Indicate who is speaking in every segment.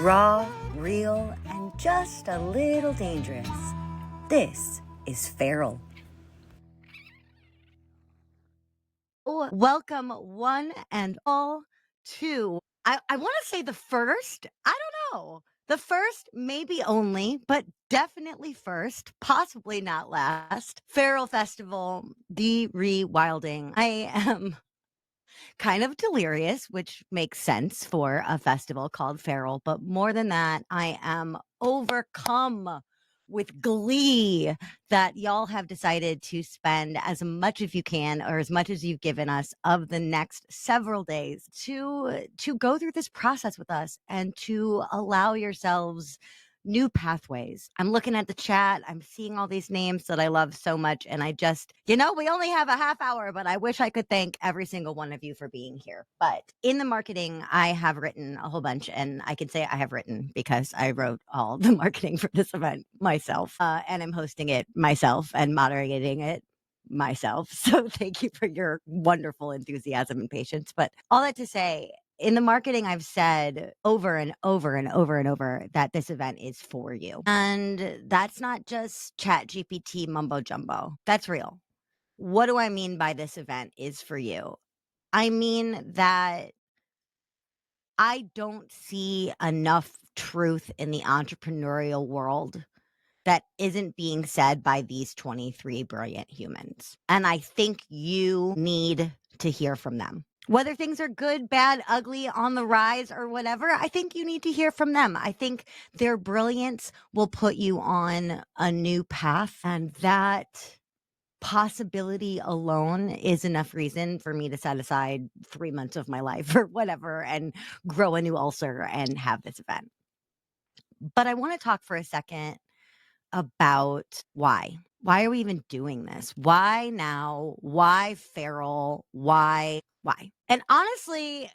Speaker 1: Raw, real, and just a little dangerous. This is Feral.
Speaker 2: Welcome, one and all, to, I want to say the first, I don't know, the first, maybe only, but definitely first, possibly not last, Feral Festival, the Rewilding. I am kind of delirious, which makes sense for a festival called Feral, but more than that, I am overcome with glee that y'all have decided to spend as much as you can, or as much as you've given us, of the next several days to go through this process with us and to allow yourselves new pathways. I'm looking at the chat. I'm seeing all these names that I love so much. And I just, we only have a half hour, but I wish I could thank every single one of you for being here. But in the marketing, I have written a whole bunch, and I can say I have written because I wrote all the marketing for this event myself, and I'm hosting it myself and moderating it myself. So thank you for your wonderful enthusiasm and patience. But all that to say, in the marketing, I've said over and over and over and over that this event is for you. And that's not just Chat GPT mumbo jumbo. That's real. What do I mean by this event is for you? I mean that I don't see enough truth in the entrepreneurial world that isn't being said by these 23 brilliant humans. And I think you need to hear from them. Whether things are good, bad, ugly, on the rise, or whatever, I think you need to hear from them. I think their brilliance will put you on a new path, and that possibility alone is enough reason for me to set aside 3 months of my life or whatever and grow a new ulcer and have this event. But I want to talk for a second about why. Why are we even doing this? Why now? Why feral? Why? And honestly,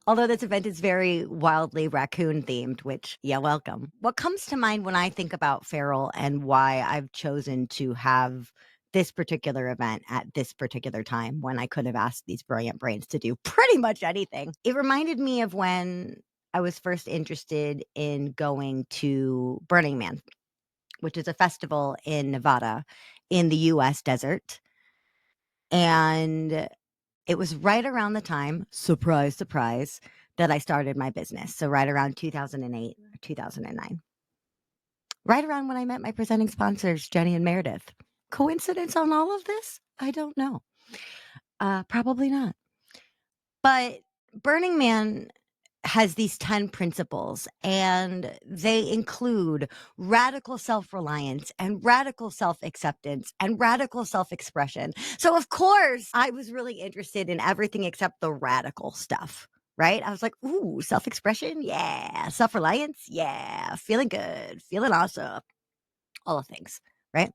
Speaker 2: although this event is very wildly raccoon themed, which, yeah, welcome. What comes to mind when I think about feral and why I've chosen to have this particular event at this particular time when I could have asked these brilliant brains to do pretty much anything? It reminded me of when I was first interested in going to Burning Man, which is a festival in Nevada in the US desert. And it was right around the time, surprise, surprise, that I started my business. So right around 2008 or 2009. Right around when I met my presenting sponsors, Jenny and Meredith. Coincidence on all of this? I don't know. Probably not. But Burning Man has these 10 principles, and they include radical self-reliance and radical self-acceptance and radical self-expression. So of course, I was really interested in everything except the radical stuff, right? I was like, ooh, self-expression? Yeah. Self-reliance? Yeah. Feeling good, feeling awesome, all the things, right?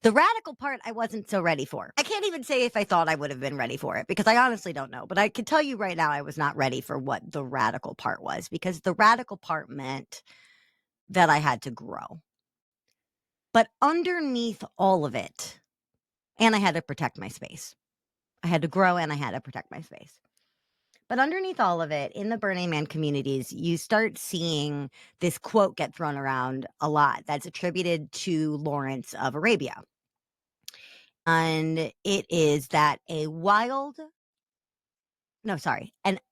Speaker 2: The radical part, I wasn't so ready for. I can't even say if I thought I would have been ready for it, because I honestly don't know. But I can tell you right now, I was not ready for what the radical part was, because the radical part meant that I had to grow. But underneath all of it, and I had to protect my space. I had to grow and I had to protect my space. But underneath all of it, in the Burning Man communities, you start seeing this quote get thrown around a lot that's attributed to Lawrence of Arabia. And it is that an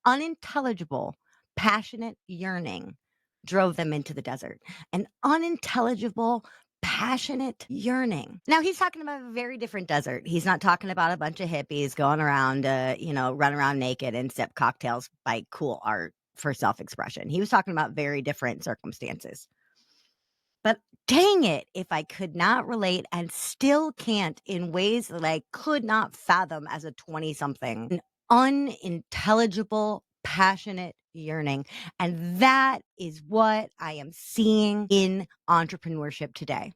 Speaker 2: unintelligible, passionate yearning drove them into the desert. An unintelligible, passionate yearning. Now, he's talking about a very different desert. He's not talking about a bunch of hippies going around, run around naked and sip cocktails by cool art for self-expression. He was talking about very different circumstances. But dang it, if I could not relate, and still can't, in ways that I could not fathom as a 20-something, an unintelligible, passionate yearning. And that is what I am seeing in entrepreneurship today.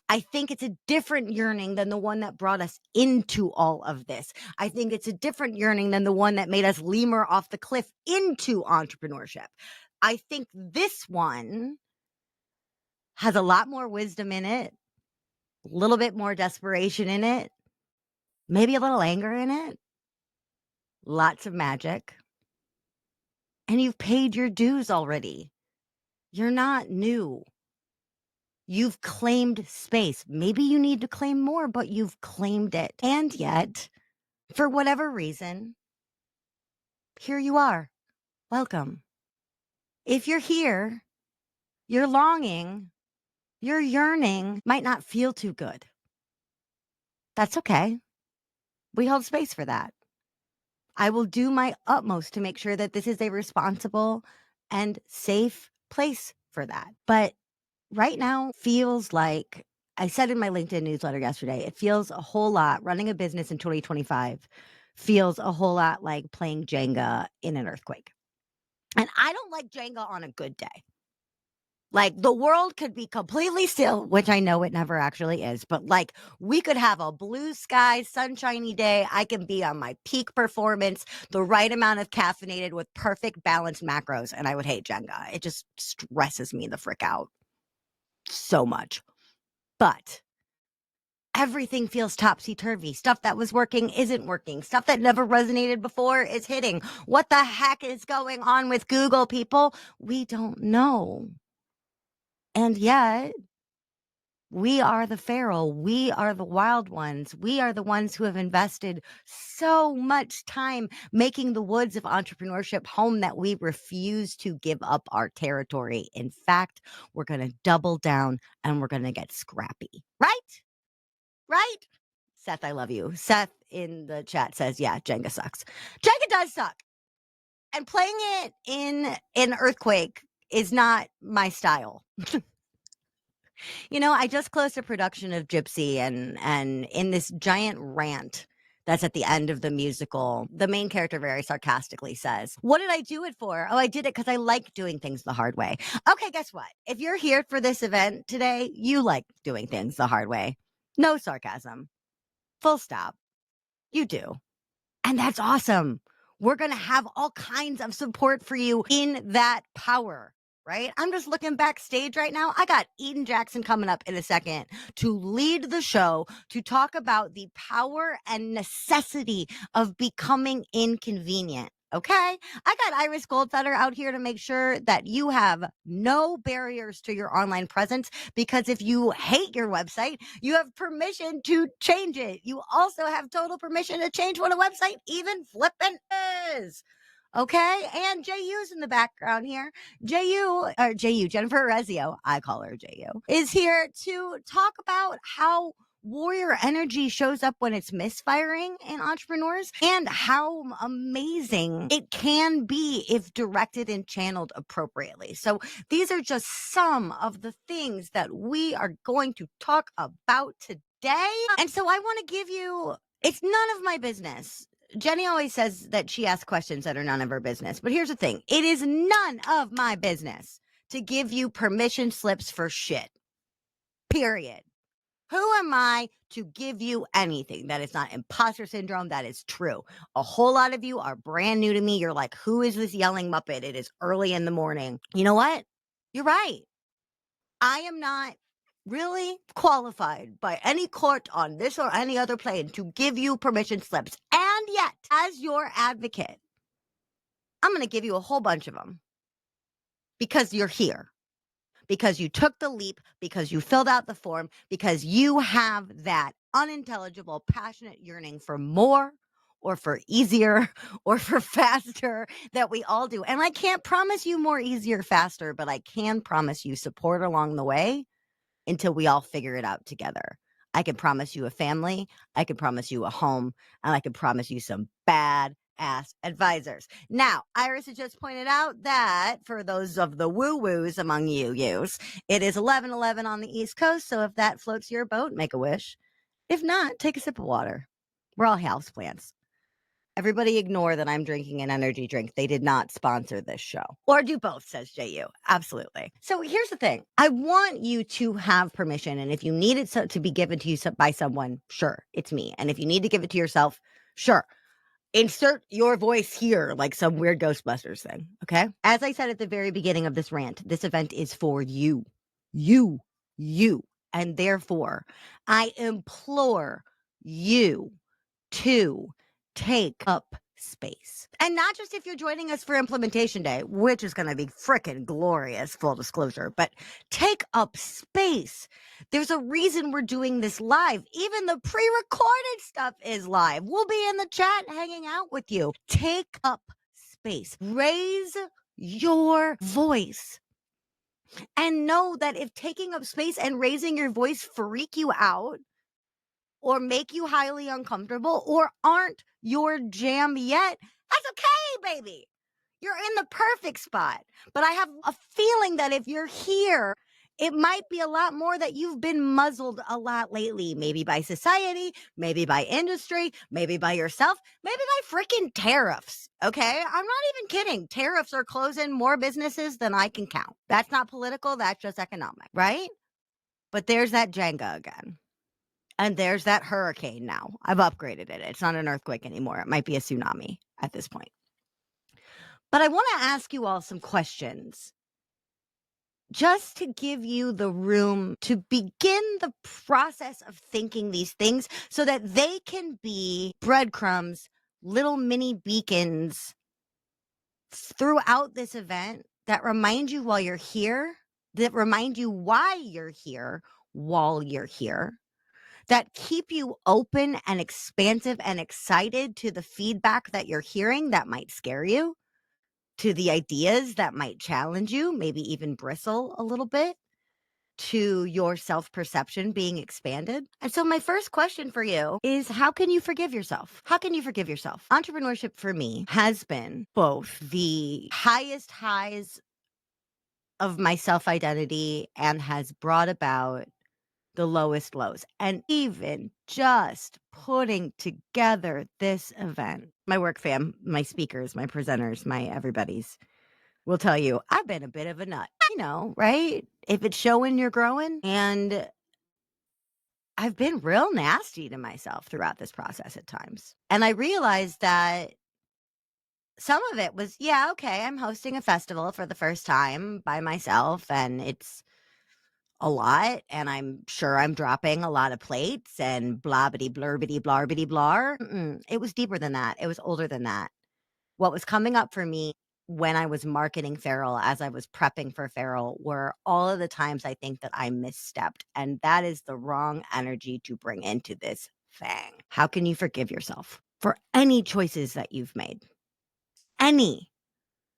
Speaker 2: I think it's a different yearning than the one that brought us into all of this. I think it's a different yearning than the one that made us lemur off the cliff into entrepreneurship. I think this one has a lot more wisdom in it, a little bit more desperation in it, maybe a little anger in it, lots of magic, and you've paid your dues already. You're not new. You've claimed space. Maybe you need to claim more, but you've claimed it. And yet, for whatever reason, here you are. Welcome. If you're here, you're longing, you're yearning, might not feel too good. That's okay. We hold space for that. I will do my utmost to make sure that this is a responsible and safe place for that. But right now feels like, I said in my LinkedIn newsletter yesterday, it feels a whole lot, running a business in 2025 feels a whole lot like playing Jenga in an earthquake. And I don't like Jenga on a good day. Like, the world could be completely still, which I know it never actually is, but like, we could have a blue sky, sunshiny day. I can be on my peak performance, the right amount of caffeinated with perfect balanced macros, and I would hate Jenga. It just stresses me the frick out so much. But everything feels topsy-turvy. Stuff that was working isn't working. Stuff that never resonated before is hitting. What the heck is going on with Google, people? We don't know. And yet, we are the feral. We are the wild ones. We are the ones who have invested so much time making the woods of entrepreneurship home that we refuse to give up our territory. In fact, we're going to double down and we're going to get scrappy. Right? Right? Seth, I love you. Seth in the chat says, yeah, Jenga sucks. Jenga does suck. And playing it in an earthquake is not my style. You know, I just closed a production of Gypsy, and in this giant rant that's at the end of the musical, the main character very sarcastically says, "What did I do it for? Oh, I did it because I like doing things the hard way." Okay, guess what? If you're here for this event today, you like doing things the hard way. No sarcasm. Full stop. You do. And that's awesome. We're going to have all kinds of support for you in that power, right? I'm just looking backstage right now. I got Eden Jackson coming up in a second to lead the show, to talk about the power and necessity of becoming inconvenient. Okay. I got Iris Goldfeather out here to make sure that you have no barriers to your online presence, because if you hate your website, you have permission to change it. You also have total permission to change what a website even flippin' is. Okay. And JU's in the background here. JU, Jennifer Rezio, I call her JU, is here to talk about how warrior energy shows up when it's misfiring in entrepreneurs, and how amazing it can be if directed and channeled appropriately. So these are just some of the things that we are going to talk about today. And so I want to give you, it's none of my business. Jenny always says that she asks questions that are none of her business. But here's the thing. It is none of my business to give you permission slips for shit. Period. Who am I to give you anything? That is not imposter syndrome. That is true. A whole lot of you are brand new to me. You're like, who is this yelling Muppet? It is early in the morning. You know what? You're right. I am not really qualified by any court on this or any other plane to give you permission slips. And yet, as your advocate, I'm going to give you a whole bunch of them because you're here, because you took the leap, because you filled out the form, because you have that unintelligible, passionate yearning for more, or for easier, or for faster, that we all do. And I can't promise you more, easier, faster, but I can promise you support along the way until we all figure it out together. I can promise you a family, I can promise you a home, and I can promise you some bad ass advisors. Now, Iris has just pointed out that for those of the woo-woos among yous, it is 11:11 on the East Coast, so if that floats your boat, make a wish. If not, take a sip of water. We're all houseplants. Everybody ignore that I'm drinking an energy drink. They did not sponsor this show. Or do both, says JU. Absolutely. So here's the thing. I want you to have permission. And if you need it to be given to you by someone, sure, it's me. And if you need to give it to yourself, sure. Insert your voice here like some weird Ghostbusters thing. Okay. As I said at the very beginning of this rant, this event is for you. You. And therefore, I implore you to take up space. And not just if you're joining us for implementation day, which is going to be freaking glorious, full disclosure, but take up space. There's a reason we're doing this live. Even the pre-recorded stuff is live. We'll be in the chat hanging out with you. Take up space. Raise your voice. And know that if taking up space and raising your voice freak you out, or make you highly uncomfortable, or aren't your jam yet, that's okay, baby. You're in the perfect spot. But I have a feeling that if you're here, it might be a lot more that you've been muzzled a lot lately, maybe by society, maybe by industry, maybe by yourself, maybe by freaking tariffs. Okay? I'm not even kidding. Tariffs are closing more businesses than I can count. That's not political, that's just economic, right? But there's that Jenga again. And there's that hurricane now. I've upgraded it. It's not an earthquake anymore. It might be a tsunami at this point. But I want to ask you all some questions just to give you the room to begin the process of thinking these things so that they can be breadcrumbs, little mini beacons throughout this event that remind you while you're here, that remind you why you're here while you're here, that keep you open and expansive and excited to the feedback that you're hearing that might scare you, to the ideas that might challenge you, maybe even bristle a little bit, to your self-perception being expanded. And so my first question for you is, how can you forgive yourself? How can you forgive yourself? Entrepreneurship for me has been both the highest highs of my self-identity and has brought about the lowest lows. And even just putting together this event, my work fam, my speakers, my presenters, my everybody's will tell you I've been a bit of a nut, right? If it's showing, you're growing. And I've been real nasty to myself throughout this process at times. And I realized that some of it was, yeah, okay, I'm hosting a festival for the first time by myself, and it's a lot, and I'm sure I'm dropping a lot of plates and blobbity blurbity blarbity blar. It was deeper than that. It was older than that. What was coming up for me when I was marketing Feral, as I was prepping for Feral, were all of the times I think that I misstepped, and that is the wrong energy to bring into this thing. How can you forgive yourself for any choices that you've made? Any.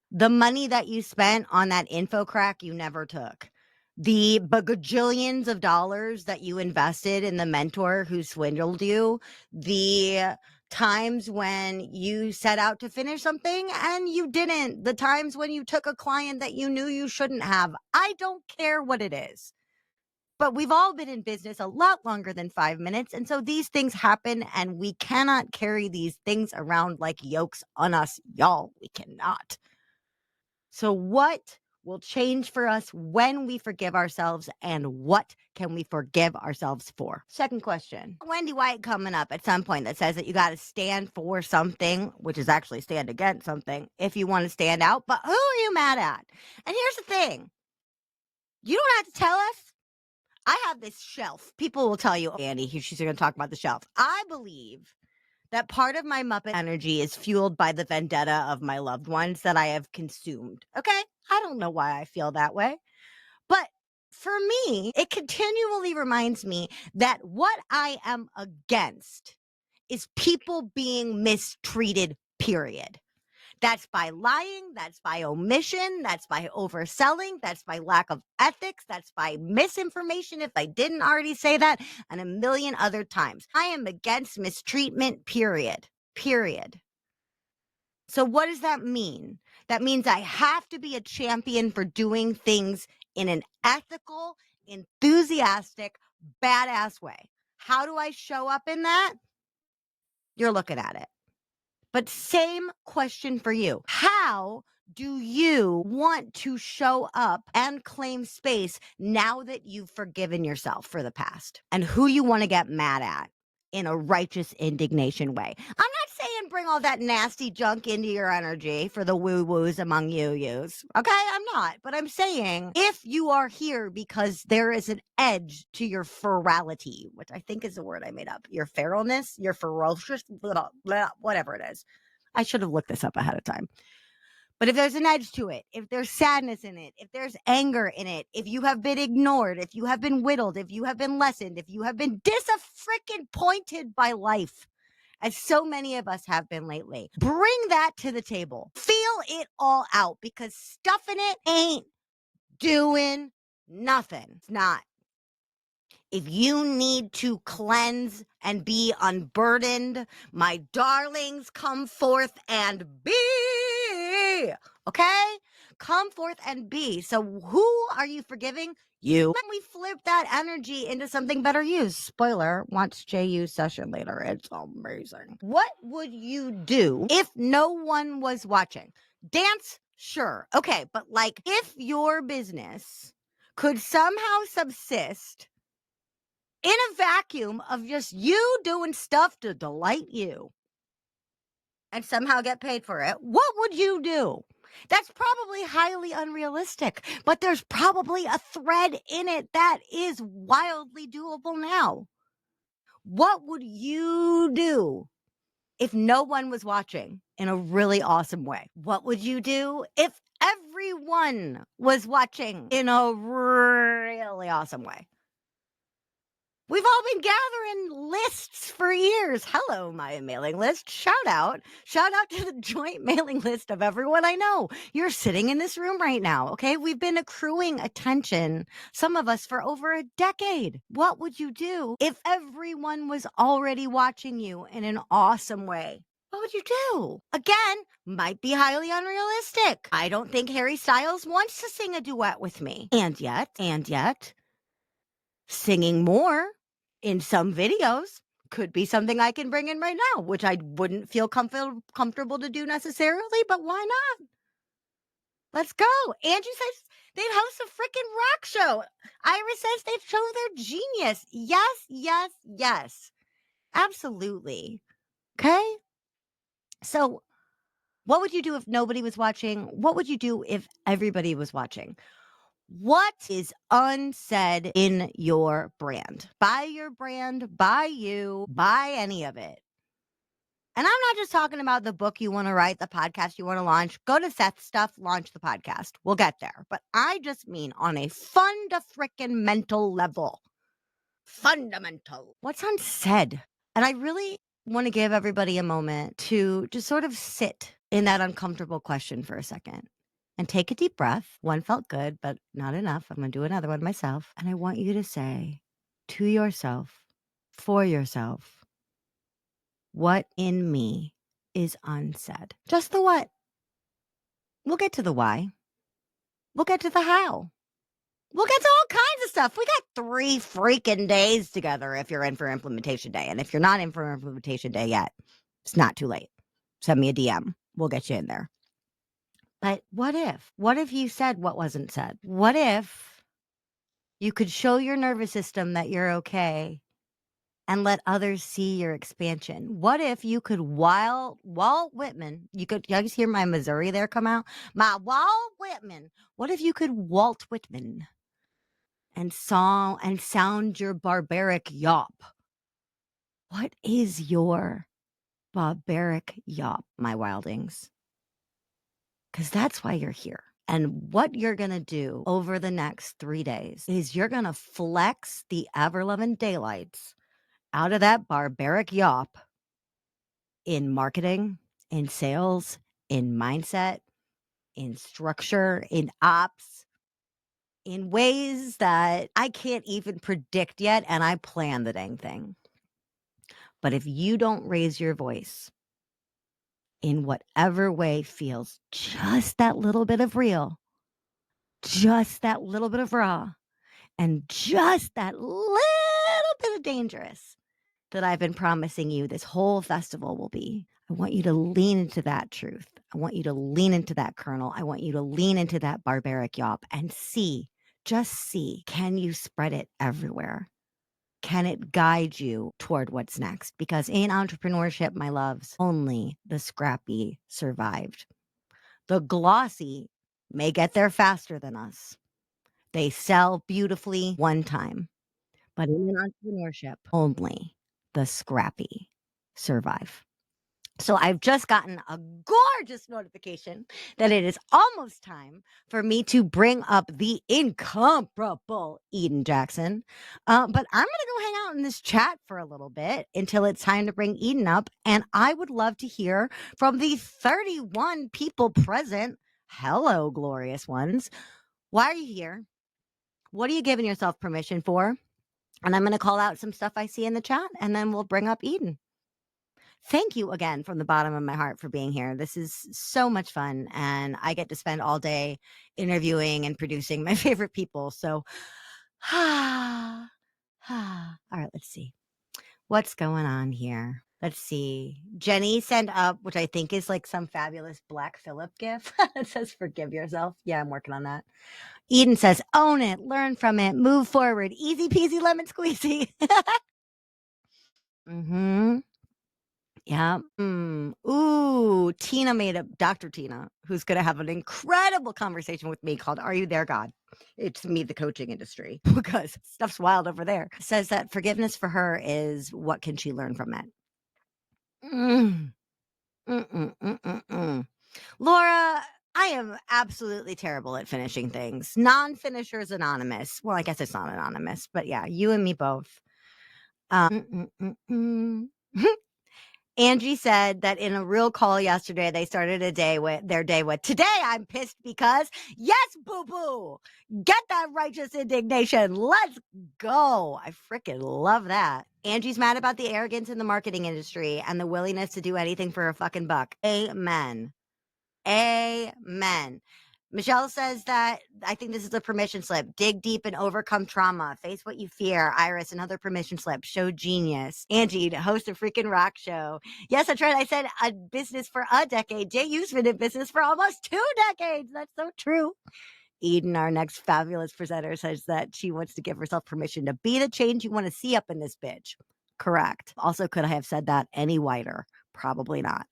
Speaker 2: The money that you spent on that info crack you never took. The bagajillions of dollars that you invested in the mentor who swindled you. The times when you set out to finish something and you didn't. The times when you took a client that you knew you shouldn't have. I don't care what it is. But we've all been in business a lot longer than 5 minutes. And so these things happen, and we cannot carry these things around like yokes on us, y'all. We cannot. So what will change for us when we forgive ourselves, and what can we forgive ourselves for? Second question. Wendy White coming up at some point that says that you got to stand for something, which is actually stand against something, if you want to stand out. But who are you mad at? And here's the thing. You don't have to tell us. I have this shelf. People will tell you, Andy, she's going to talk about the shelf. I believe that part of my Muppet energy is fueled by the vendetta of my loved ones that I have consumed. Okay? I don't know why I feel that way. But for me, it continually reminds me that what I am against is people being mistreated, period. That's by lying, that's by omission, that's by overselling, that's by lack of ethics, that's by misinformation if I didn't already say that, and a million other times. I am against mistreatment, period. Period. So what does that mean? That means I have to be a champion for doing things in an ethical, enthusiastic, badass way. How do I show up in that? You're looking at it. But same question for you. How do you want to show up and claim space now that you've forgiven yourself for the past? And who you want to get mad at in a righteous indignation way? I'm not saying bring all that nasty junk into your energy for the woo-woos among you-yous. Okay, I'm not. But I'm saying if you are here because there is an edge to your ferality, which I think is the word I made up, your feralness, your ferocious, blah, blah, whatever it is. I should have looked this up ahead of time. But if there's an edge to it, if there's sadness in it, if there's anger in it, if you have been ignored, if you have been whittled, if you have been lessened, if you have been disappointed by life, as so many of us have been lately, bring that to the table. Feel it all out, because stuffing it ain't doing nothing. It's not. If you need to cleanse and be unburdened, my darlings, come forth and be. Okay? Come forth and be. So who are you forgiving? You. Let me flip that energy into something better used. Spoiler, watch JU's session later. It's amazing. What would you do if no one was watching? Dance? Sure. Okay, but like if your business could somehow subsist in a vacuum of just you doing stuff to delight you and somehow get paid for it, what would you do? That's probably highly unrealistic, but there's probably a thread in it that is wildly doable now. What would you do if no one was watching in a really awesome way? What would you do if everyone was watching in a really awesome way? We've all been gathering lists for years. Hello, my mailing list. Shout out. Shout out to the joint mailing list of everyone I know. You're sitting in this room right now, okay? We've been accruing attention, some of us for over a decade. What would you do if everyone was already watching you in an awesome way? What would you do? Again, might be highly unrealistic. I don't think Harry Styles wants to sing a duet with me. And yet, singing more in some videos could be something I can bring in right now, which I wouldn't feel comfortable to do necessarily, but why not? Let's go. Angie says they'd host a freaking rock show. Iris says they'd show their genius. Yes. Absolutely. Okay? So what would you do if nobody was watching? What would you do if everybody was watching? What is unsaid in your brand? Buy your brand, buy you, buy any of it. And I'm not just talking about the book you want to write, the podcast you want to launch. Go to Seth's stuff, launch the podcast. We'll get there. But I just mean on a frickin' mental level. Fundamental. What's unsaid? And I really want to give everybody a moment to just sort of sit in that uncomfortable question for a second. And take a deep breath. One felt good, but not enough. I'm going to do another one myself. And I want you to say to yourself, for yourself, what in me is unsaid? Just the what. We'll get to the why. We'll get to the how. We'll get to all kinds of stuff. We got 3 freaking days together if you're in for implementation day. And if you're not in for implementation day yet, it's not too late. Send me a DM. We'll get you in there. But what if? What if you said what wasn't said? What if you could show your nervous system that you're okay and let others see your expansion? What if you could Walt Whitman, you guys hear my Missouri there come out? My Walt Whitman. What if you could Walt Whitman and sound your barbaric yawp? What is your barbaric yawp, my wildings? Because that's why you're here. And what you're going to do over the next 3 days is you're going to flex the ever-loving daylights out of that barbaric yawp in marketing, in sales, in mindset, in structure, in ops, in ways that I can't even predict yet, and I plan the dang thing. But if you don't raise your voice in whatever way feels just that little bit of real, just that little bit of raw, and just that little bit of dangerous that I've been promising you this whole festival will be, I want you to lean into that truth. I want you to lean into that kernel. I want you to lean into that barbaric yawp and see, just see, can you spread it everywhere? Can it guide you toward what's next? Because in entrepreneurship, my loves, only the scrappy survived. The glossy may get there faster than us. They sell beautifully one time. But in entrepreneurship, only the scrappy survive. So I've just gotten a gorgeous notification that it is almost time for me to bring up the incomparable Eden Jackson. But I'm going to go hang out in this chat for a little bit until it's time to bring Eden up. And I would love to hear from the 31 people present. Hello, glorious ones. Why are you here? What are you giving yourself permission for? And I'm going to call out some stuff I see in the chat, and then we'll bring up Eden. Thank you again from the bottom of my heart for being here. This is so much fun, and I get to spend all day interviewing and producing my favorite people. So, all right, let's see. What's going on here? Let's see. Jenny sent up, which I think is like some fabulous Black Phillip gif. It says, forgive yourself. Yeah, I'm working on that. Eden says, own it, learn from it, move forward. Easy peasy lemon squeezy. Mm-hmm. Yeah. Ooh, Tina made up Dr. Tina, who's going to have an incredible conversation with me called Are You There, God? It's me, the coaching industry, because stuff's wild over there. Says that forgiveness for her is what can she learn from it? Laura, I am absolutely terrible at finishing things. Non-finishers anonymous. Well, I guess it's not anonymous, but yeah, you and me both. Angie said that in a real call yesterday, they started their day with, today I'm pissed because, yes, boo-boo, get that righteous indignation. Let's go. I freaking love that. Angie's mad about the arrogance in the marketing industry and the willingness to do anything for a fucking buck. Amen. Amen. Michelle says that I think this is a permission slip. Dig deep and overcome trauma. Face what you fear. Iris, another permission slip. Show genius. Angie, to host a freaking rock show. Yes, that's right. I said a business for a decade. Jay, you've been in business for almost 2 decades. That's so true. Eden, our next fabulous presenter, says that she wants to give herself permission to be the change you want to see up in this bitch. Correct. Also, could I have said that any whiter? Probably not.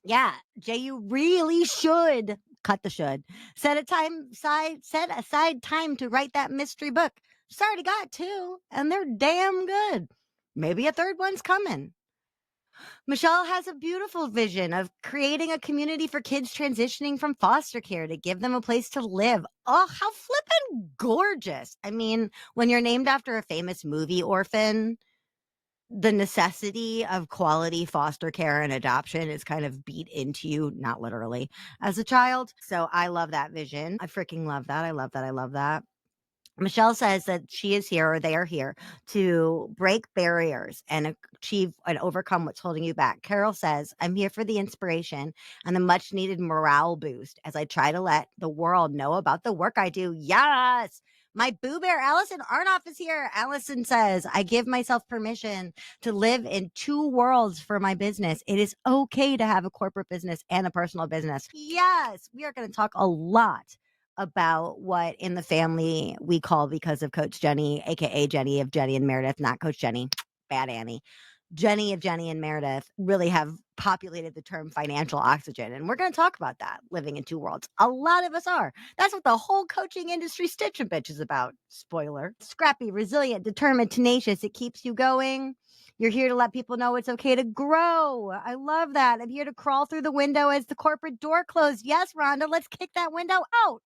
Speaker 2: Yeah, Jay, you really should cut the should. Set aside time to write that mystery book. Just already got 2, and they're damn good. Maybe a 3rd one's coming. Michelle has a beautiful vision of creating a community for kids transitioning from foster care to give them a place to live. Oh, how flippin' gorgeous. I mean, when you're named after a famous movie orphan, the necessity of quality foster care and adoption is kind of beat into you, not literally, as a child. So I love that vision. I freaking love that. I love that. I love that. Michelle says that she is here, or they are here, to break barriers and achieve and overcome what's holding you back. Carol says, I'm here for the inspiration and the much needed morale boost as I try to let the world know about the work I do. Yes. My Boo Bear, Allison Arnoff, is here. Allison says, I give myself permission to live in 2 worlds for my business. It is okay to have a corporate business and a personal business. Yes, we are going to talk a lot about what in the family we call, because of Coach Jenny, aka Jenny of Jenny and Meredith, not Coach Jenny, bad Annie. Jenny of Jenny and Meredith really have populated the term financial oxygen. And we're going to talk about that, living in 2 worlds. A lot of us are. That's what the whole coaching industry stitch and bitch is about. Spoiler. Scrappy, resilient, determined, tenacious. It keeps you going. You're here to let people know it's okay to grow. I love that. I'm here to crawl through the window as the corporate door closed. Yes, Rhonda, let's kick that window out.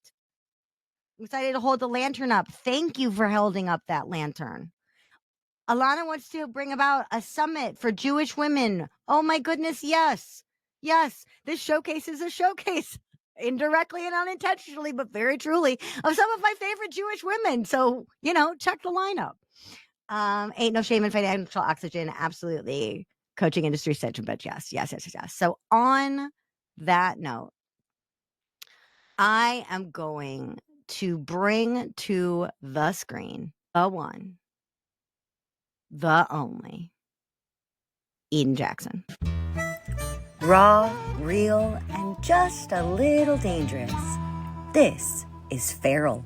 Speaker 2: I'm excited to hold the lantern up. Thank you for holding up that lantern. Alana wants to bring about a summit for Jewish women. Oh my goodness, yes. Yes, this showcase is a showcase, indirectly and unintentionally, but very truly, of some of my favorite Jewish women. So, check the lineup. Ain't no shame in financial oxygen. Absolutely. Coaching industry stitch, but yes. So on that note, I am going to bring to the screen the one, the only, Eden Jackson.
Speaker 1: Raw, real, and just a little dangerous. This is Feral.